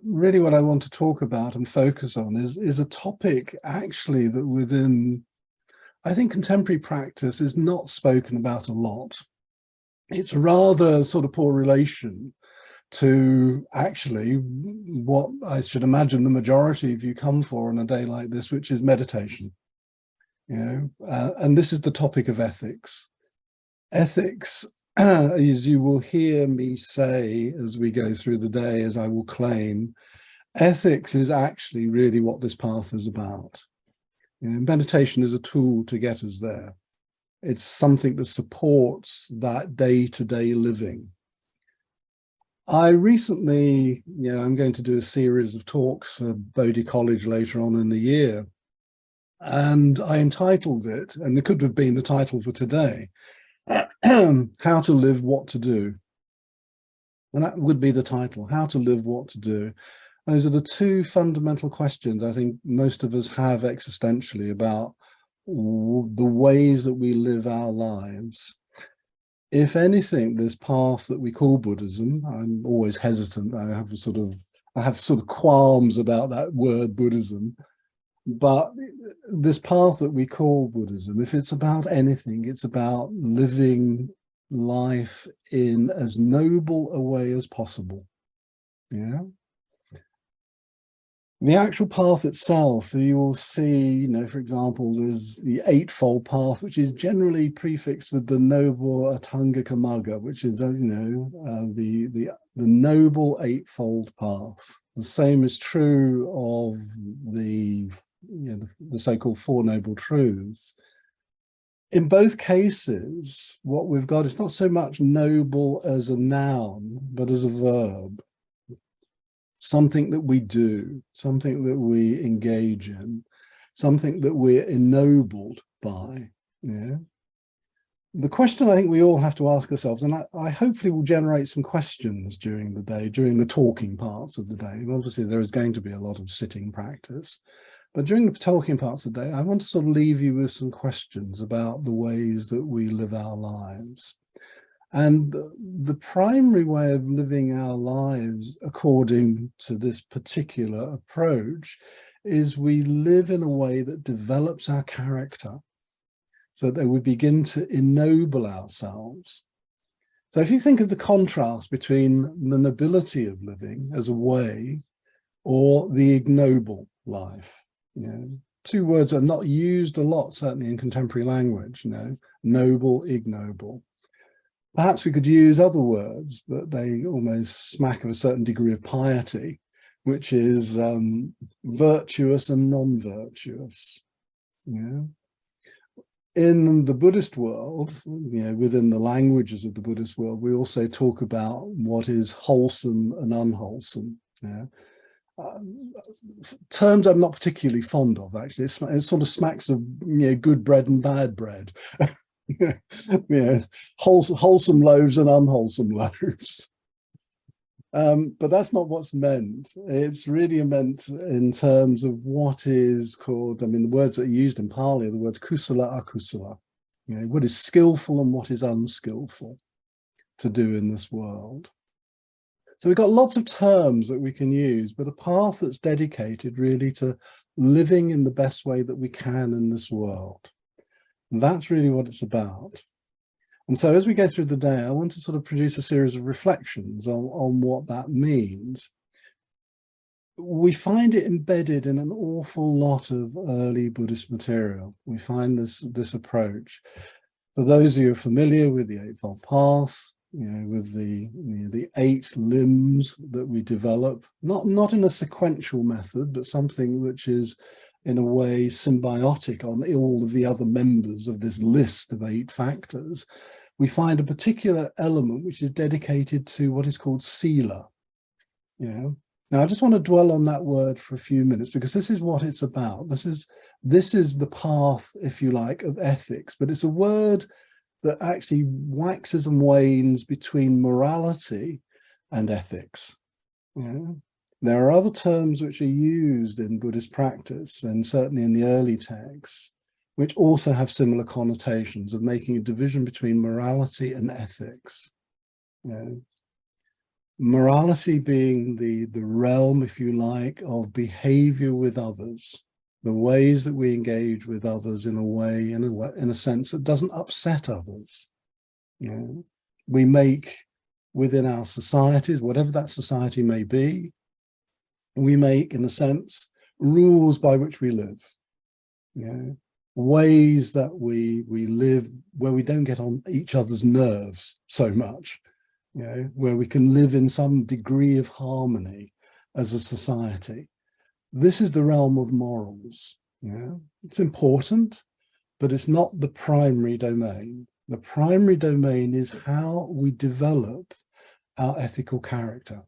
really what I want to talk about and focus on is a topic actually that within, I think, contemporary practice is not spoken about a lot. It's rather sort of poor relation to actually what I should imagine the majority of you come for on a day like this, which is meditation. And this is the topic of ethics. Ethics, as you will hear me say as we go through the day, as I will claim, ethics is actually really what this path is about. Meditation is a tool to get us there. It's something that supports that day-to-day living. I recently, I'm going to do a series of talks for Bodhi College later on in the year. And I entitled it, and it could have been the title for today, How to Live, What to Do. And that would be the title, How to Live, What to Do. Those are the two fundamental questions I think most of us have existentially about the ways that we live our lives. If anything, this path that we call Buddhism, I'm always hesitant. I have sort of qualms about that word Buddhism. But this path that we call Buddhism, if it's about anything, it's about living life in as noble a way as possible. The actual path itself, you will see, for example, there's the Eightfold Path, which is generally prefixed with the Noble Atangaka Magga, which is, the Noble Eightfold Path. The same is true of the so-called Four Noble Truths. In both cases, what we've got is not so much noble as a noun, but as a verb. Something that we do, something that we engage in, something that we're ennobled by. The question I think we all have to ask ourselves, and I hopefully will generate some questions during the day, during the talking parts of the day. Obviously, there is going to be a lot of sitting practice, but during the talking parts of the day, I want to sort of leave you with some questions about the ways that we live our lives. And the primary way of living our lives, according to this particular approach, is we live in a way that develops our character so that we begin to ennoble ourselves. So if you think of the contrast between the nobility of living as a way or the ignoble life, two words are not used a lot, certainly in contemporary language, noble, ignoble. Perhaps we could use other words, but they almost smack of a certain degree of piety, which is virtuous and non-virtuous. In the Buddhist world, within the languages of the Buddhist world, we also talk about what is wholesome and unwholesome. Terms I'm not particularly fond of, actually. It sort of smacks of good bread and bad bread. Wholesome loaves and unwholesome loaves. But that's not what's meant. It's really meant in terms of what is called, the words that are used in Pali are the words kusala, akusala. What is skillful and what is unskillful to do in this world. So we've got lots of terms that we can use, but a path that's dedicated really to living in the best way that we can in this world. And that's really what it's about. And so as we go through the day, I want to sort of produce a series of reflections on what that means. We find it embedded in an awful lot of early Buddhist material. We find this approach. For those of you who are familiar with the Eightfold Path, with the 8 limbs that we develop, not in a sequential method, but something which is in a way symbiotic on all of the other members of this list of 8 factors, we find a particular element which is dedicated to what is called sila. Now, I just want to dwell on that word for a few minutes, because this is what it's about. This is the path, if you like, of ethics, but it's a word that actually waxes and wanes between morality and ethics. There are other terms which are used in Buddhist practice, and certainly in the early texts, which also have similar connotations of making a division between morality and ethics. Morality being the realm, if you like, of behavior with others, the ways that we engage with others in a way, in a sense that doesn't upset others. You know, we make within our societies, whatever that society may be, we make, in a sense, rules by which we live. You know, ways that we live where we don't get on each other's nerves so much. You know, where we can live in some degree of harmony as a society. This is the realm of morals. You know, it's important, but it's not the primary domain. The primary domain is how we develop our ethical character.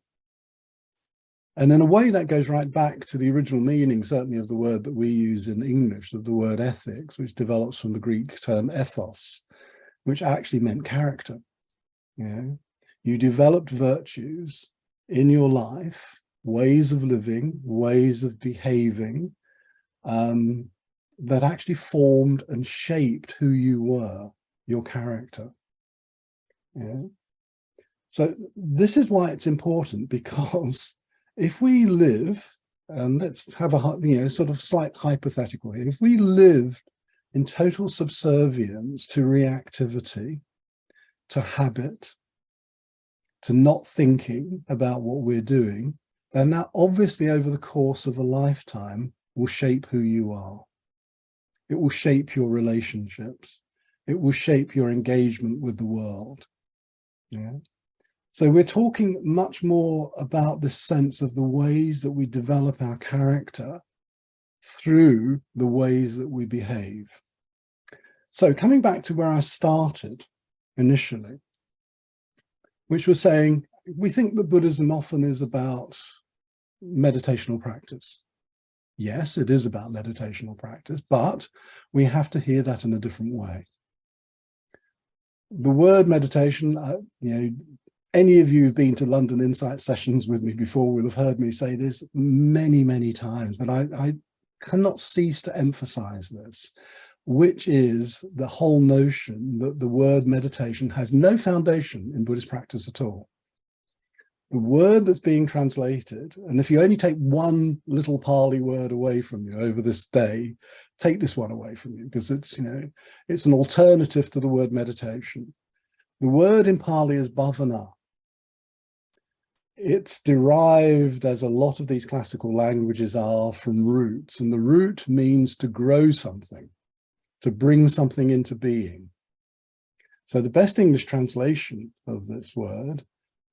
And in a way that goes right back to the original meaning, certainly, of the word that we use in English, of the word ethics, which develops from the Greek term ethos, which actually meant character. You know, you developed virtues in your life, ways of living, ways of behaving, that actually formed and shaped who you were, your character. Yeah. So this is why it's important, because if we live, and let's have a sort of slight hypothetical here, if we lived in total subservience to reactivity, to habit, to not thinking about what we're doing, then that obviously over the course of a lifetime will shape who you are. It will shape your relationships. It will shape your engagement with the world. Yeah. So we're talking much more about this sense of the ways that we develop our character through the ways that we behave. So coming back to where I started initially, which was saying, we think that Buddhism often is about meditational practice. Yes, it is about meditational practice, but we have to hear that in a different way. The word meditation, any of you who've been to London Insight sessions with me before will have heard me say this many, many times, but I cannot cease to emphasize this, which is the whole notion that the word meditation has no foundation in Buddhist practice at all. The word that's being translated, and if you only take one little Pali word away from you over this day, take this one away from you, because it's, it's an alternative to the word meditation. The word in Pali is bhavana. It's derived, as a lot of these classical languages are, from roots, and the root means to grow something, to bring something into being. So the best English translation of this word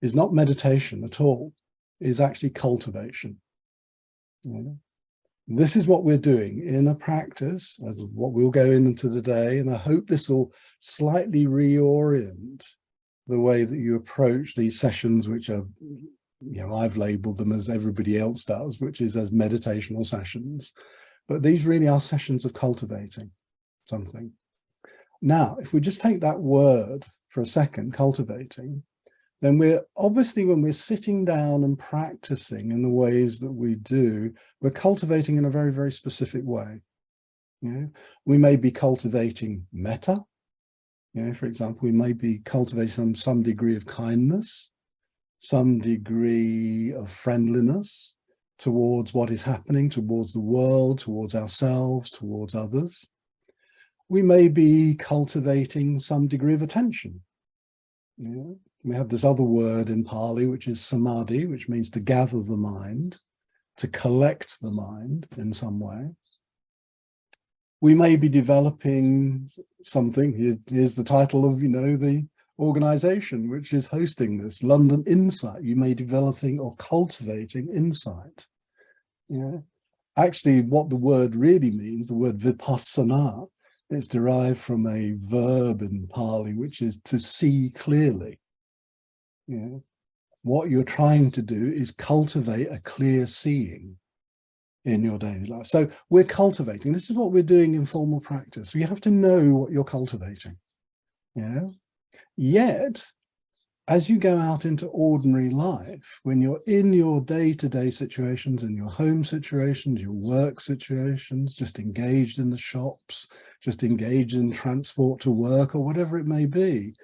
is not meditation at all, it is actually cultivation. This is what we're doing in a practice, as what we'll go into today, and I hope this will slightly reorient the way that you approach these sessions, which are, I've labeled them as everybody else does, which is as meditational sessions, but these really are sessions of cultivating something. Now, if we just take that word for a second, cultivating, then we're obviously, when we're sitting down and practicing in the ways that we do, we're cultivating in a very, very specific way. We may be cultivating metta. For example, we may be cultivating some degree of kindness, some degree of friendliness towards what is happening, towards the world, towards ourselves, towards others. We may be cultivating some degree of attention. We have this other word in Pali, which is samadhi, which means to gather the mind, to collect the mind in some way. We may be developing something. Here's the title of, the organization which is hosting this, London Insight. You may be developing or cultivating insight. Actually, what the word really means, the word vipassana, it's derived from a verb in Pali, which is to see clearly. What you're trying to do is cultivate a clear seeing in your daily life. So we're cultivating. This is what we're doing in formal practice. You have to know what you're cultivating. Yet, as you go out into ordinary life, when you're in your day-to-day situations, in your home situations, your work situations, just engaged in the shops, just engaged in transport to work or whatever it may be,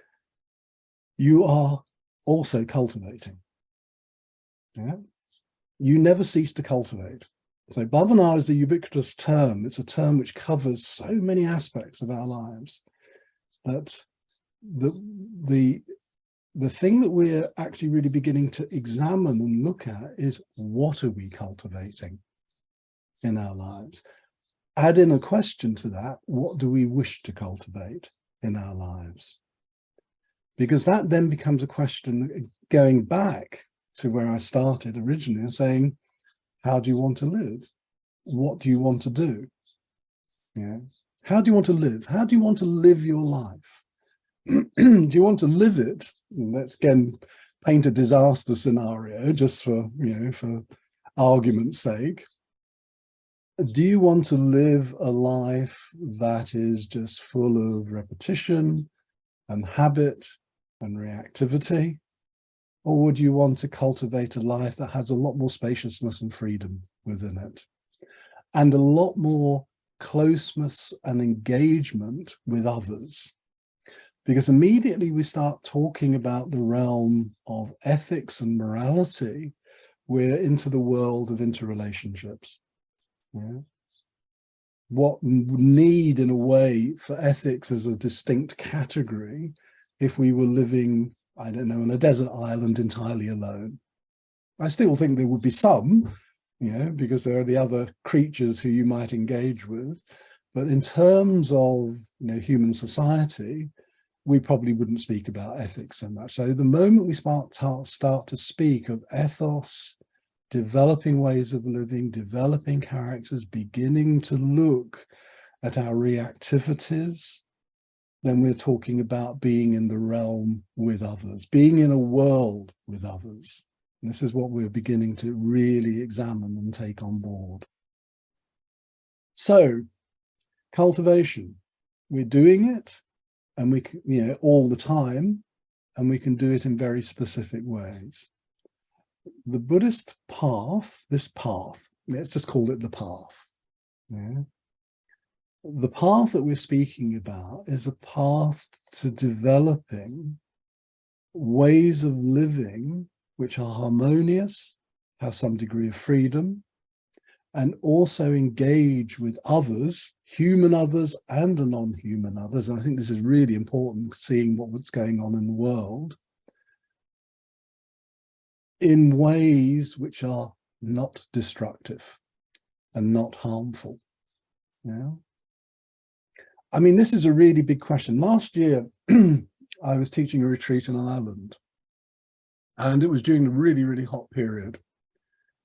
you are also cultivating. Yeah, you never cease to cultivate. So bhavana is a ubiquitous term. It's a term which covers so many aspects of our lives that the thing that we're actually really beginning to examine and look at is, what are we cultivating in our lives? Add in a question to that: what do we wish to cultivate in our lives? Because that then becomes a question going back to where I started originally and saying, how do you want to live? What do you want to do? Yeah. How do you want to live? How do you want to live your life? Do you want to live it? Let's again paint a disaster scenario just for, for argument's sake. Do you want to live a life that is just full of repetition and habit and reactivity? Or would you want to cultivate a life that has a lot more spaciousness and freedom within it, and a lot more closeness and engagement with others? Because immediately we start talking about the realm of ethics and morality, we're into the world of interrelationships. Yeah. What need, in a way, for ethics as a distinct category if we were living, I don't know, on a desert island entirely alone? I still think there would be some, because there are the other creatures who you might engage with. But in terms of, human society, we probably wouldn't speak about ethics so much. So the moment we start to speak of ethos, developing ways of living, developing characters, beginning to look at our reactivities, then we're talking about being in the realm with others, being in a world with others. And this is what we're beginning to really examine and take on board. So, cultivation, we're doing it, and we can, all the time, and we can do it in very specific ways. The Buddhist path, this path, let's just call it the path. Yeah. The path that we're speaking about is a path to developing ways of living which are harmonious, have some degree of freedom, and also engage with others, human others and non-human others. And I think this is really important, seeing what's going on in the world, in ways which are not destructive and not harmful. Yeah. I mean, this is a really big question. Last year, I was teaching a retreat in Ireland, and it was during a really, really hot period.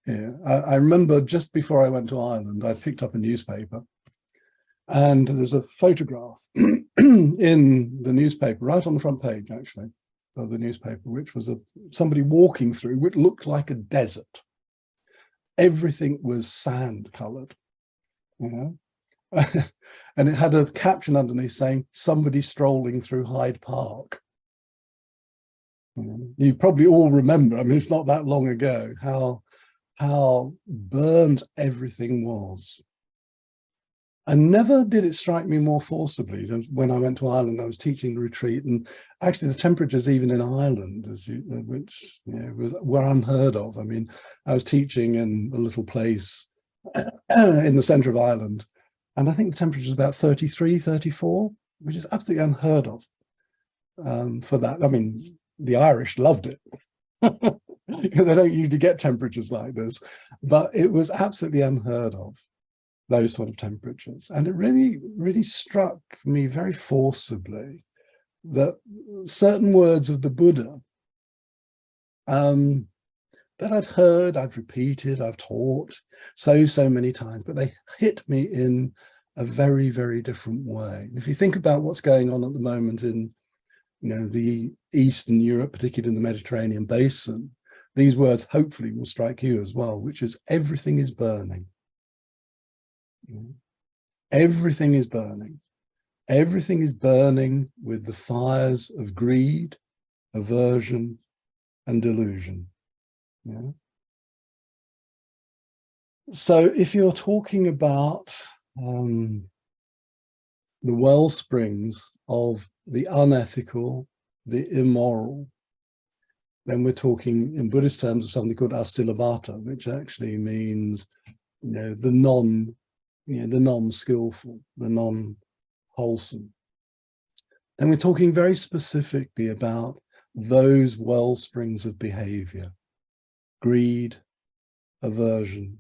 Yeah. I remember just before I went to Ireland, I picked up a newspaper, and there's a photograph in the newspaper, right on the front page, actually, of the newspaper, which was somebody walking through what looked like a desert. Everything was sand colored, and it had a caption underneath saying, "Somebody strolling through Hyde Park." You probably all remember, I mean, it's not that long ago, how burnt everything was. And never did it strike me more forcibly than when I went to Ireland. I was teaching the retreat, and actually the temperatures even in Ireland, which were unheard of. I mean, I was teaching in a little place in the center of Ireland, and I think the temperature is about 33, 34, which is absolutely unheard of for that. I mean, the Irish loved it. They don't usually get temperatures like this, but it was absolutely unheard of, those sort of temperatures. And it really, really struck me very forcibly that certain words of the Buddha that I'd heard, I've repeated, I've taught so many times, but they hit me in a very, very different way. If you think about what's going on at the moment in, the Eastern Europe, particularly in the Mediterranean basin, these words hopefully will strike you as well, which is everything is burning. Everything is burning. Everything is burning with the fires of greed, aversion, and delusion. Yeah. So if you're talking about the well springs of the unethical, the immoral, then we're talking in Buddhist terms of something called asilabhata, which actually means, the non-skillful, the non-wholesome. And we're talking very specifically about those well springs of behavior: greed, aversion,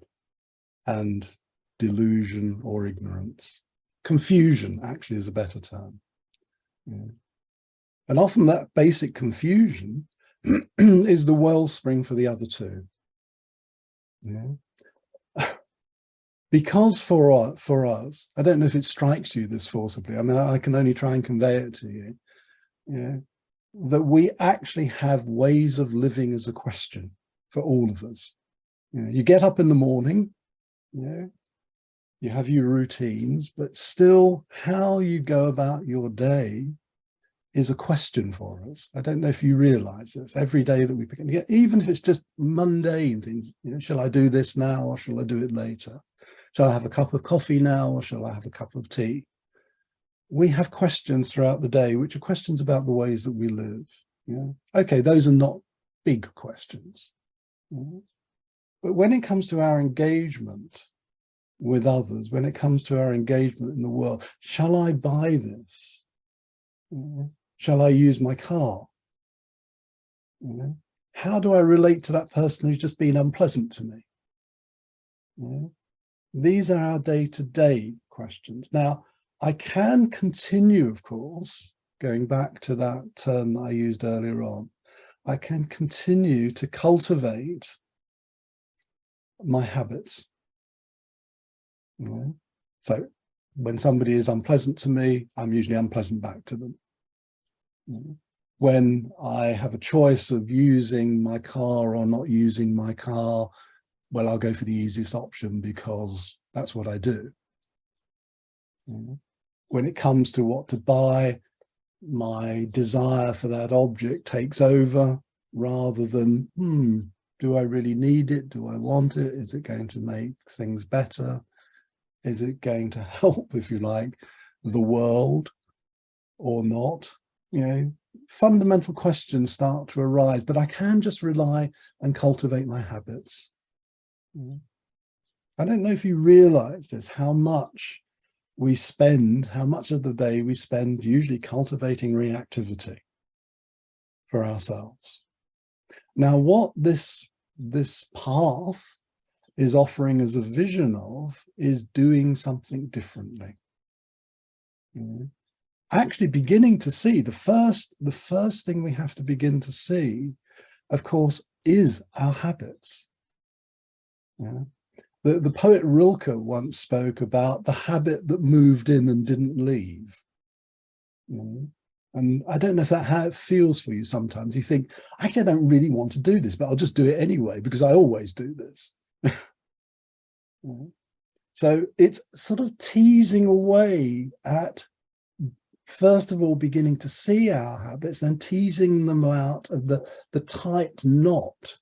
and delusion or ignorance. Confusion actually is a better term. Yeah. And often that basic confusion is the wellspring for the other two. Yeah. Because for us, I don't know if it strikes you this forcibly, I mean, I can only try and convey it to you, that we actually have ways of living as a question for all of us. You get up in the morning, you have your routines, but still how you go about your day is a question for us. I don't know if you realize this. Every day that we begin, even if it's just mundane things, shall I do this now or shall I do it later? Shall I have a cup of coffee now or shall I have a cup of tea? We have questions throughout the day, which are questions about the ways that we live. Okay, those are not big questions. But when it comes to our engagement with others, when it comes to our engagement in the world, shall I buy this? Shall I use my car? How do I relate to that person who's just been unpleasant to me? These are our day-to-day questions. Now, I can continue, of course, going back to that term I used earlier on, I can continue to cultivate my habits. So when somebody is unpleasant to me, I'm usually unpleasant back to them. When I have a choice of using my car or not using my car, well, I'll go for the easiest option because that's what I do. When it comes to what to buy, my desire for that object takes over rather than, do I really need it? Do I want it? Is it going to make things better? Is it going to help, if you like, the world or not? Fundamental questions start to arise, but I can just rely and cultivate my habits. I don't know if you realize this, how much of the day we spend usually cultivating reactivity for ourselves. Now, what this path is offering as a vision of is doing something differently. Actually beginning to see, the first thing we have to begin to see, of course, is our habits. The poet Rilke once spoke about the habit that moved in and didn't leave. And I don't know if that's how it feels for you sometimes. You think, actually, I don't really want to do this, but I'll just do it anyway because I always do this. So it's sort of teasing away at, first of all, beginning to see our habits, then teasing them out of the tight knot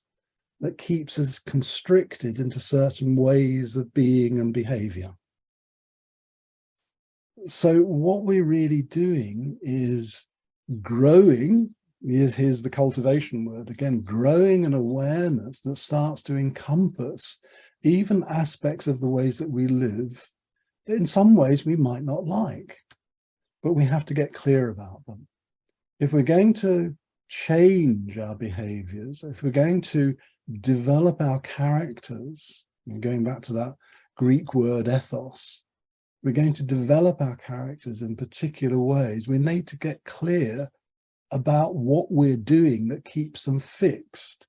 that keeps us constricted into certain ways of being and behavior. So what we're really doing is growing, here's the cultivation word again, growing an awareness that starts to encompass even aspects of the ways that we live that in some ways we might not like, but we have to get clear about them. If we're going to change our behaviors, if we're going to develop our characters, going back to that Greek word ethos, we're going to develop our characters in particular ways, we need to get clear about what we're doing that keeps them fixed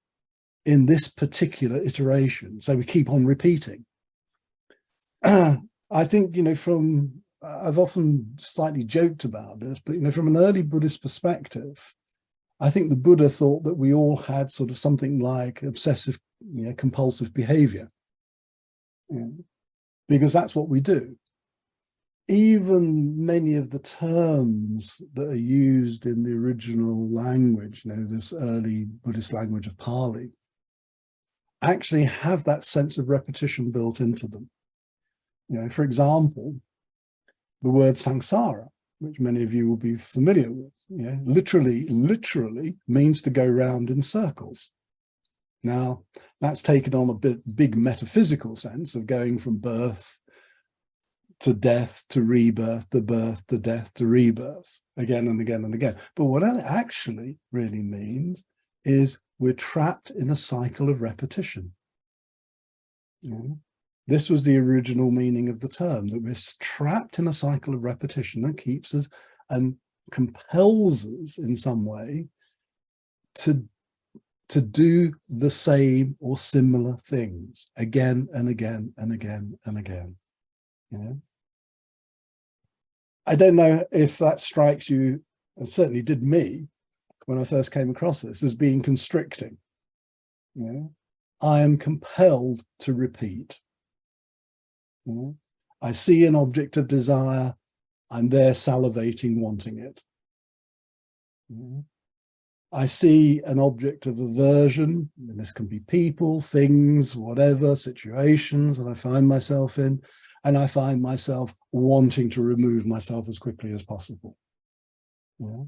in this particular iteration. So we keep on repeating. I think, I've often slightly joked about this, but, from an early Buddhist perspective, I think the Buddha thought that we all had sort of something like obsessive, compulsive behavior, because that's what we do. Even many of the terms that are used in the original language, this early Buddhist language of Pali, actually have that sense of repetition built into them. For example, the word samsara, which many of you will be familiar with. Yeah, literally means to go round in circles. Now, that's taken on a big metaphysical sense of going from birth to death to rebirth to birth to death to rebirth, again and again and again. But what that actually really means is we're trapped in a cycle of repetition. Yeah. This was the original meaning of the term, that we're trapped in a cycle of repetition that keeps us and compels us in some way to do the same or similar things again and again and again and again. Yeah. I don't know if that strikes you, it certainly did me when I first came across this, as being constricting. Yeah. I am compelled to repeat. Yeah. I see an object of desire, I'm there salivating, wanting it. Yeah. I see an object of aversion, and this can be people, things, whatever, situations that I find myself in, and I find myself wanting to remove myself as quickly as possible. Yeah.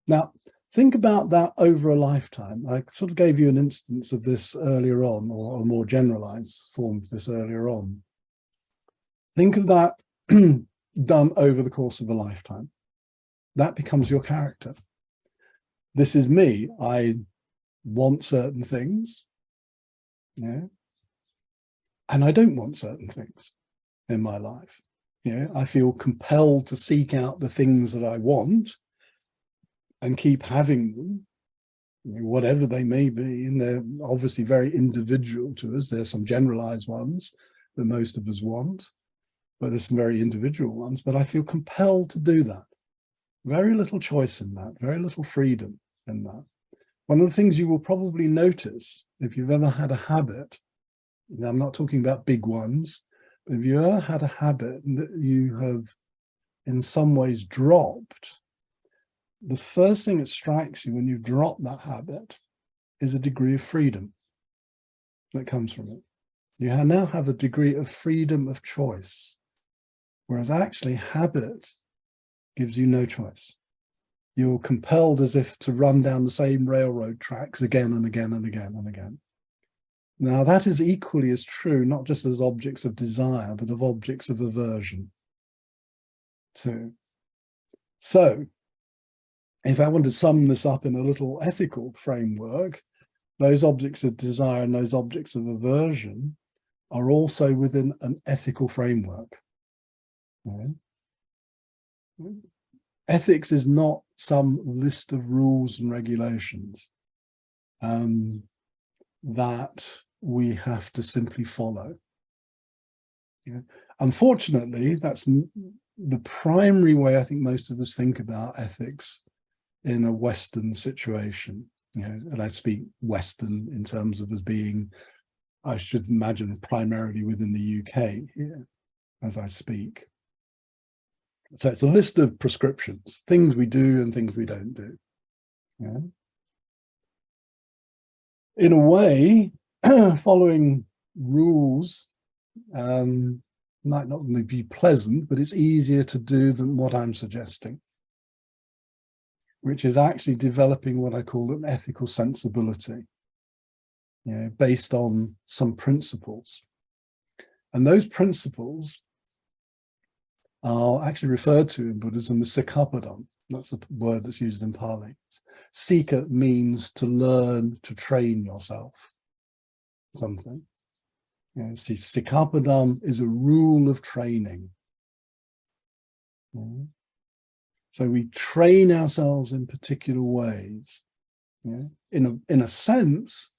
Now, think about that over a lifetime. I sort of gave you an instance of this earlier on, or a more generalized form of this earlier on. Think of that done over the course of a lifetime. That becomes your character. This is me. I want certain things, yeah, and I don't want certain things in my life. Yeah, I feel compelled to seek out the things that I want and keep having them, you know, whatever they may be, and they're obviously very individual to us. There's some generalized ones that most of us want, but there's some very individual ones. But I feel compelled to do that. Very little choice in that, very little freedom in that. One of the things you will probably notice if you've ever had a habit, now I'm not talking about big ones, but if you ever had a habit that you have in some ways dropped, the first thing that strikes you when you drop that habit is a degree of freedom that comes from it. You now have a degree of freedom of choice, whereas actually habit gives you no choice. You're compelled as if to run down the same railroad tracks again and again and again and again. Now, that is equally as true, not just as objects of desire, but of objects of aversion too. So, if I want to sum this up in a little ethical framework, those objects of desire and those objects of aversion are also within an ethical framework. Right? Ethics is not some list of rules and regulations that we have to simply follow. Yeah. Unfortunately, that's the primary way I think most of us think about ethics in a Western situation. You know, and I speak Western in terms of as being, I should imagine, primarily within the UK here as I speak. So it's a list of prescriptions, things we do and things we don't do. Yeah. In a way, following rules might not only be pleasant, but it's easier to do than what I'm suggesting, which is actually developing what I call an ethical sensibility, you know, based on some principles. And those principles are actually referred to in Buddhism as Sikkhapadam. That's the word that's used in Pali. Sikha means to learn, to train yourself, something. You know, see, Sikkhapadam is a rule of training. Yeah. So we train ourselves in particular ways. Yeah. In a sense,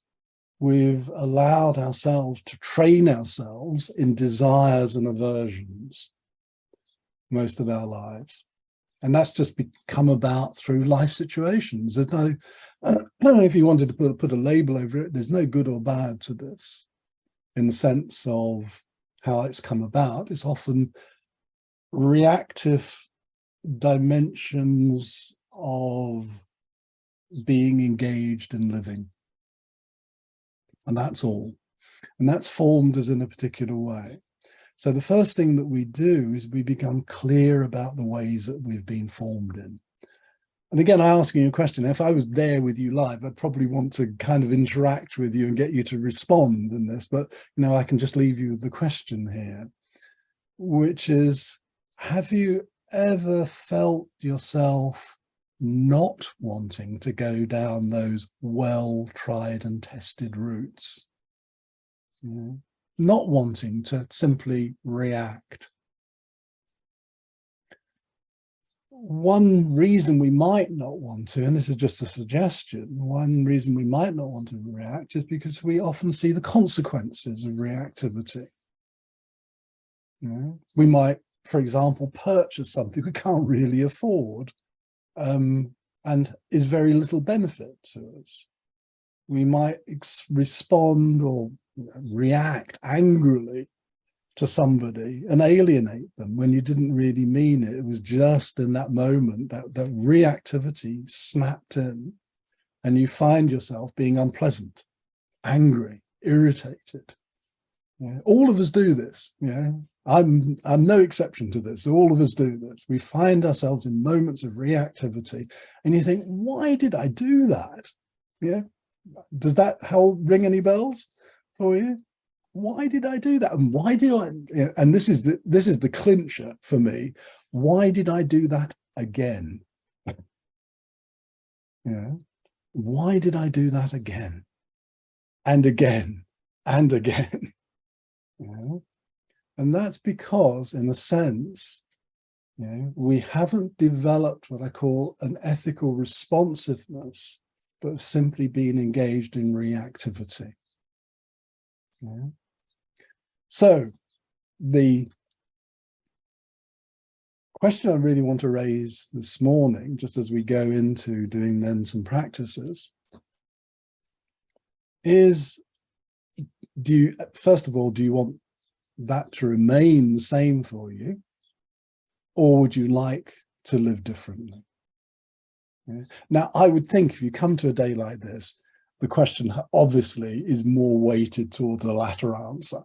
we've allowed ourselves to train ourselves in desires and aversions most of our lives. And that's just come about through life situations. There's no, if you wanted to put a label over it, there's no good or bad to this in the sense of how it's come about. It's often reactive dimensions of being engaged in living. And that's all. And that's formed as in a particular way. So the first thing that we do is we become clear about the ways that we've been formed in. And again, I ask you a question. If I was there with you live, I'd probably want to kind of interact with you and get you to respond in this. But, I can just leave you with the question here, which is, have you ever felt yourself not wanting to go down those well-tried and tested routes? Not wanting to simply react. One reason we might not want to, and this is just a suggestion, one reason we might not want to react is because we often see the consequences of reactivity. We might, for example, purchase something we can't really afford, and is very little benefit to us. We might respond or react angrily to somebody and alienate them when you didn't really mean it. It was just in that moment that reactivity snapped in, and you find yourself being unpleasant, angry, irritated. All of us do this. I'm no exception to this. All of us do this. We find ourselves in moments of reactivity, and you think, why did I do that? Does that ring any bells for you? Why did I do that? And why did I? And this is the clincher for me. Why did I do that again? Why did I do that again and again and again? And that's because, in a sense, we haven't developed what I call an ethical responsiveness, but have simply been engaged in reactivity. So the question I really want to raise this morning, just as we go into doing then some practices, is, first of all, do you want that to remain the same for you, or would you like to live differently? Now, I would think if you come to a day like this, the question obviously is more weighted toward the latter answer.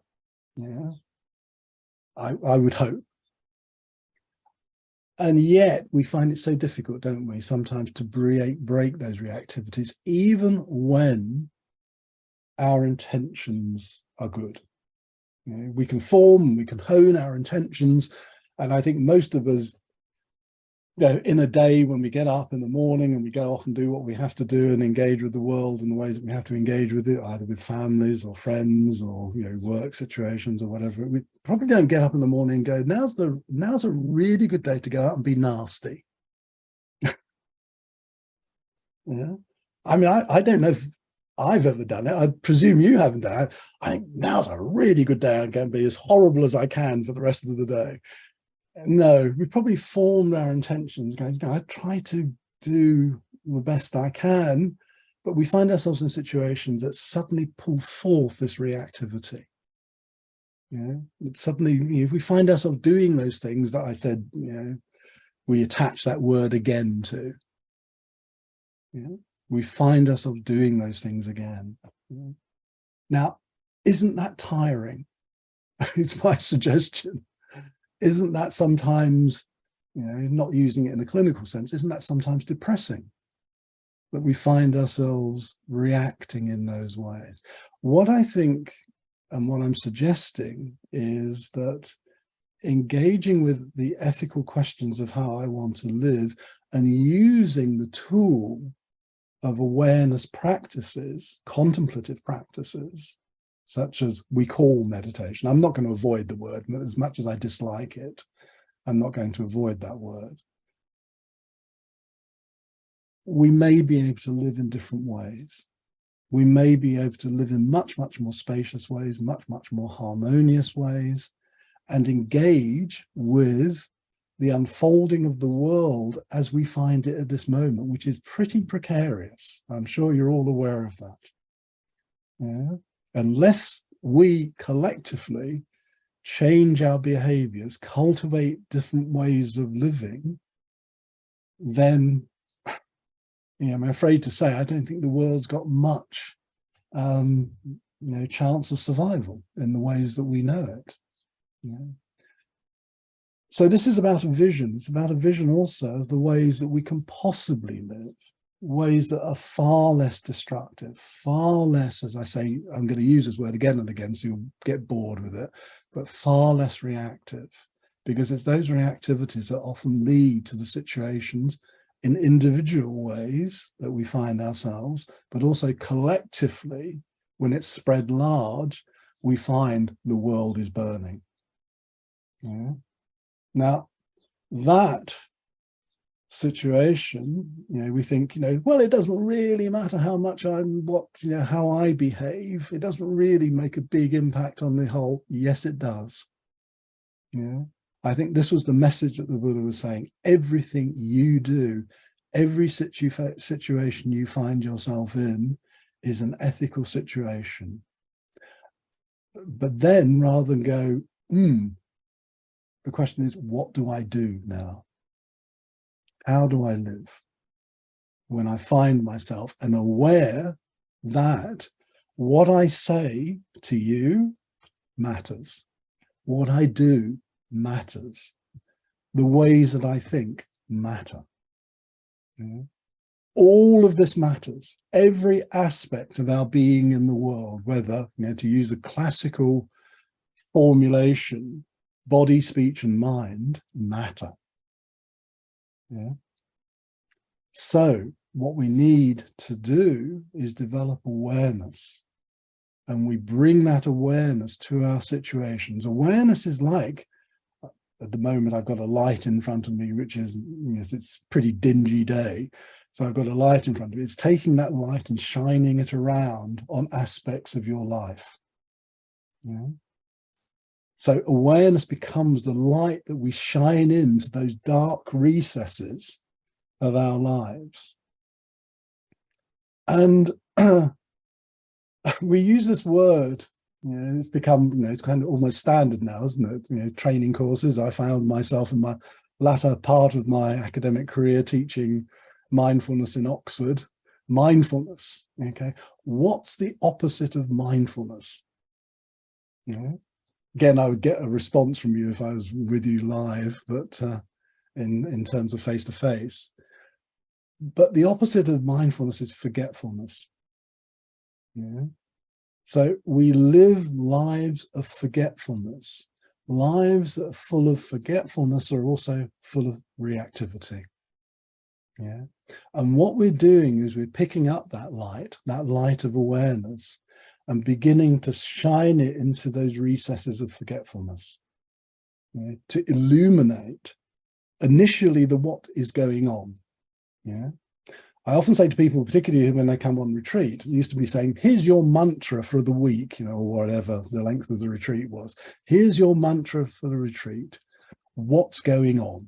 I would hope. And yet we find it so difficult, don't we, sometimes to break those reactivities, even when our intentions are good. We can form, we can hone our intentions. And I think most of us, in a day when we get up in the morning and we go off and do what we have to do and engage with the world in the ways that we have to engage with it, either with families or friends or work situations or whatever, we probably don't get up in the morning and go, now's a really good day to go out and be nasty. I mean, I don't know if I've ever done it. I presume you haven't done it. I think now's a really good day. I'm going to be as horrible as I can for the rest of the day. No, we probably formed our intentions going, I try to do the best I can, but we find ourselves in situations that suddenly pull forth this reactivity. Suddenly, if we find ourselves doing those things that I said, we attach that word again to. We find ourselves doing those things again. Now, isn't that tiring? It's my suggestion. Isn't that sometimes, not using it in a clinical sense, isn't that sometimes depressing that we find ourselves reacting in those ways? What I think and what I'm suggesting is that engaging with the ethical questions of how I want to live and using the tool of awareness practices, contemplative practices, such as we call meditation. I'm not going to avoid the word, as much as I dislike it. I'm not going to avoid that word. We may be able to live in different ways. We may be able to live in much, much more spacious ways, much, much more harmonious ways, and engage with the unfolding of the world as we find it at this moment, which is pretty precarious. I'm sure you're all aware of that. Unless we collectively change our behaviors, cultivate different ways of living, then I'm afraid to say I don't think the world's got much chance of survival in the ways that we know it. Yeah. So this is about a vision. It's about a vision also of the ways that we can possibly live, ways that are far less destructive, far less, as I say, I'm going to use this word again and again so you'll get bored with it, but far less reactive, because it's those reactivities that often lead to the situations in individual ways that we find ourselves, but also collectively, when it's spread large, we find the world is burning. Yeah. Now, that situation, we think, well, it doesn't really matter how much how I behave. It doesn't really make a big impact on the whole. Yes, it does. I think this was the message that the Buddha was saying. Everything you do, every situation you find yourself in is an ethical situation. But then rather than go, the question is, what do I do now? How do I live when I find myself and aware that what I say to you matters, what I do matters, the ways that I think matter. All of this matters. Every aspect of our being in the world, whether, to use a classical formulation, body, speech, and mind matter. So what we need to do is develop awareness, and we bring that awareness to our situations. Awareness is like, at the moment I've got a light in front of me, which is, it's a pretty dingy day, so I've got a light in front of me. It's taking that light and shining it around on aspects of your life. So awareness becomes the light that we shine into those dark recesses of our lives. And we use this word, it's become, it's kind of almost standard now, isn't it? Training courses. I found myself in my latter part of my academic career teaching mindfulness in Oxford. Mindfulness, okay? What's the opposite of mindfulness? Again, I would get a response from you if I was with you live, but in terms of face-to-face. But the opposite of mindfulness is forgetfulness. So we live lives of forgetfulness. Lives that are full of forgetfulness are also full of reactivity. And what we're doing is we're picking up that light of awareness, and beginning to shine it into those recesses of forgetfulness, to illuminate initially what is going on. I often say to people, particularly when they come on retreat, I used to be saying, here's your mantra for the week, or whatever the length of the retreat was. Here's your mantra for the retreat. What's going on?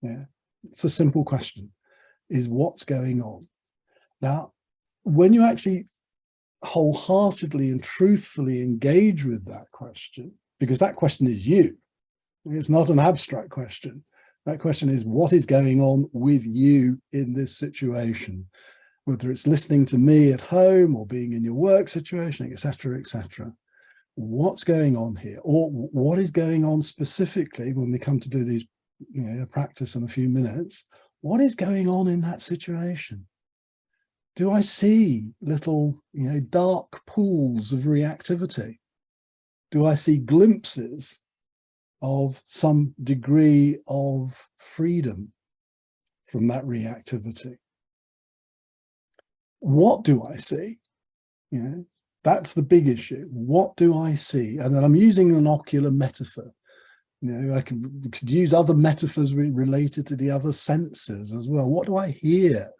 It's a simple question, is what's going on? Now, when you actually wholeheartedly and truthfully engage with that question, because that question is you, it's not an abstract question. That question is, what is going on with you in this situation? Whether it's listening to me at home or being in your work situation, etc., etc. What's going on here? Or what is going on specifically when we come to do these, practice in a few minutes? What is going on in that situation? Do I see little, dark pools of reactivity? Do I see glimpses of some degree of freedom from that reactivity? What do I see? That's the big issue. What do I see? And then I'm using an ocular metaphor. I could use other metaphors related to the other senses as well. What do I hear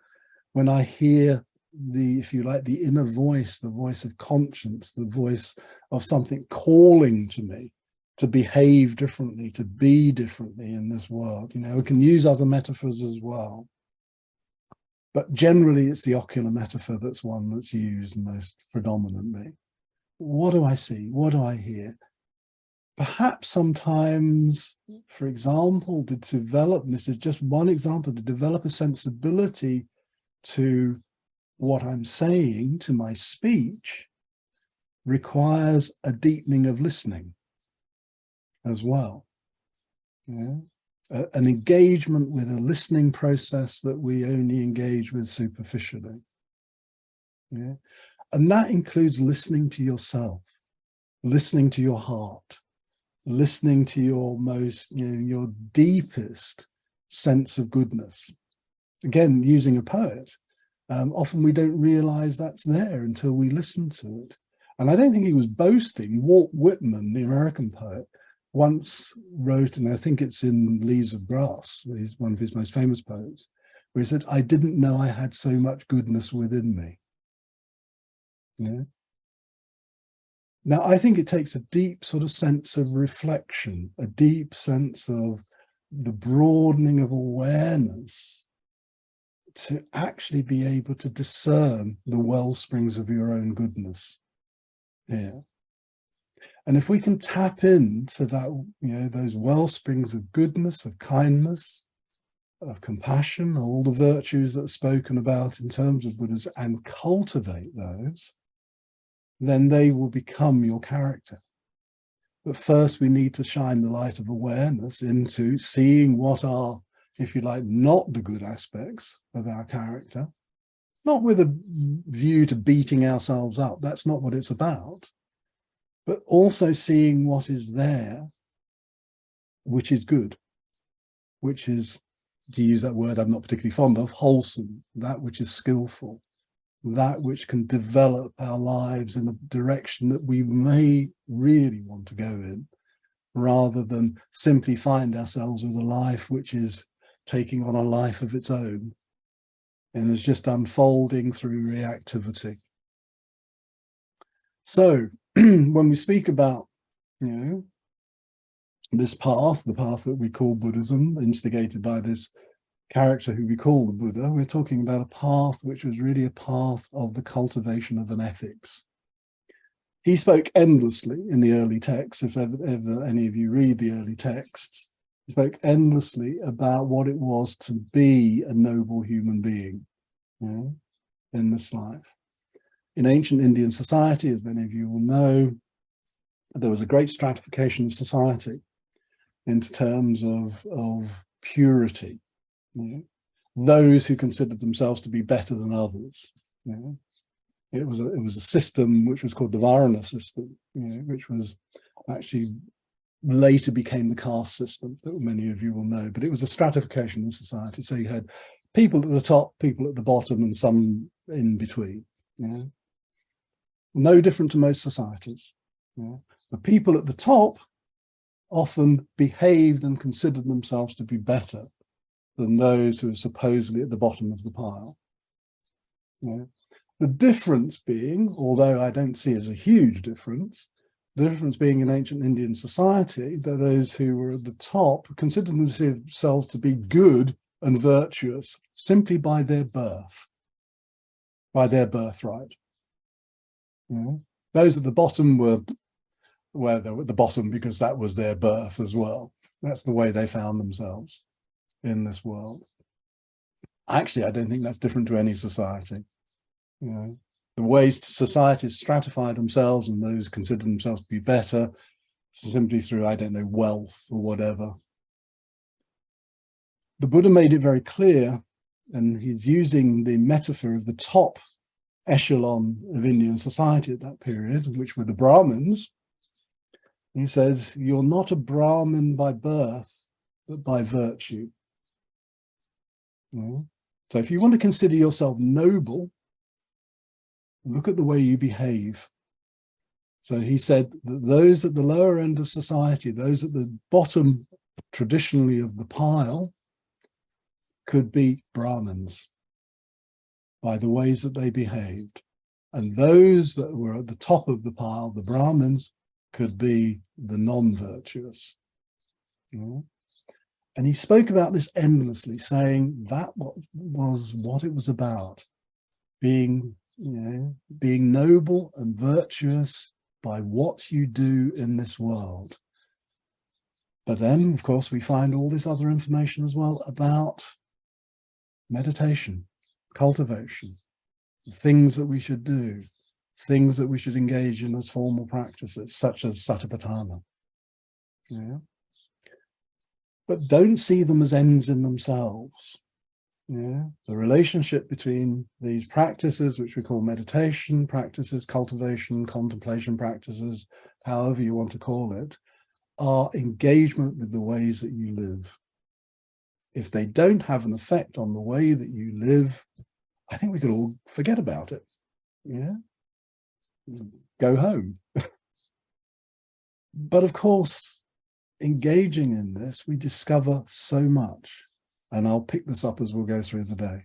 when I hear the, if you like, the inner voice, the voice of conscience, the voice of something calling to me to behave differently, to be differently in this world? We can use other metaphors as well, but generally it's the ocular metaphor that's one that's used most predominantly. What do I see? What do I hear? Perhaps sometimes, for example, to develop, and this is just one example, to develop a sensibility to what I'm saying, to my speech, requires a deepening of listening. as well. Yeah? An engagement with a listening process that we only engage with superficially. Yeah? And that includes listening to yourself, listening to your heart, listening to your most, your deepest sense of goodness. Again, using a poet, often we don't realize that's there until we listen to it. And I don't think he was boasting. Walt Whitman, the American poet, once wrote, and I think it's in Leaves of Grass, one of his most famous poems, where he said, "I didn't know I had so much goodness within me." Yeah. Now, I think it takes a deep sort of sense of reflection, a deep sense of the broadening of awareness to actually be able to discern the well springs of your own goodness here. And if we can tap into that, those well springs of goodness, of kindness, of compassion, all the virtues that are spoken about in terms of Buddhism, and cultivate those, then they will become your character. But first we need to shine the light of awareness into seeing what are, if you like, not the good aspects of our character, not with a view to beating ourselves up, that's not what it's about, but also seeing what is there, which is good, which is, to use that word I'm not particularly fond of, wholesome, that which is skillful, that which can develop our lives in a direction that we may really want to go in, rather than simply find ourselves with a life which is taking on a life of its own and is just unfolding through reactivity. So when we speak about, this path, the path that we call Buddhism, instigated by this character who we call the Buddha, we're talking about a path which was really a path of the cultivation of an ethics. He spoke endlessly in the early texts. If ever any of you read the early texts, he spoke endlessly about what it was to be a noble human being in this life. In ancient Indian society, as many of you will know, there was a great stratification of society in terms of purity. Those who considered themselves to be better than others. It was a system which was called the Varna system, which was actually later became the caste system that many of you will know. But it was a stratification in society. So you had people at the top, people at the bottom, and some in between. No different to most societies. The people at the top often behaved and considered themselves to be better than those who are supposedly at the bottom of the pile. The difference being, although I don't see as a huge difference, the difference being in ancient Indian society that those who were at the top considered themselves to be good and virtuous simply by their birth, by their birthright. Those at the bottom were where they were at the bottom because that was their birth as well. That's the way they found themselves in this world. Actually, I don't think that's different to any society. The ways societies stratify themselves and those consider themselves to be better simply through, I don't know, wealth or whatever. The Buddha made it very clear, and he's using the metaphor of the top echelon of Indian society at that period, which were the Brahmins. He says, you're not a Brahmin by birth, but by virtue. So if you want to consider yourself noble, look at the way you behave. So he said that those at the lower end of society, those at the bottom traditionally of the pile, could be Brahmins by the ways that they behaved. And those that were at the top of the pile, the Brahmins, could be the non-virtuous. And he spoke about this endlessly, saying that was what it was about, being noble and virtuous by what you do in this world. But then, of course, we find all this other information as well about meditation, cultivation, things that we should do, things that we should engage in as formal practices, such as satipatthana. Yeah. But don't see them as ends in themselves. Yeah. The relationship between these practices, which we call meditation practices, cultivation, contemplation practices, however you want to call it, are engagement with the ways that you live. If they don't have an effect on the way that you live, I think we could all forget about it. Yeah. Go home. But of course, engaging in this, we discover so much. And I'll pick this up as we'll go through the day.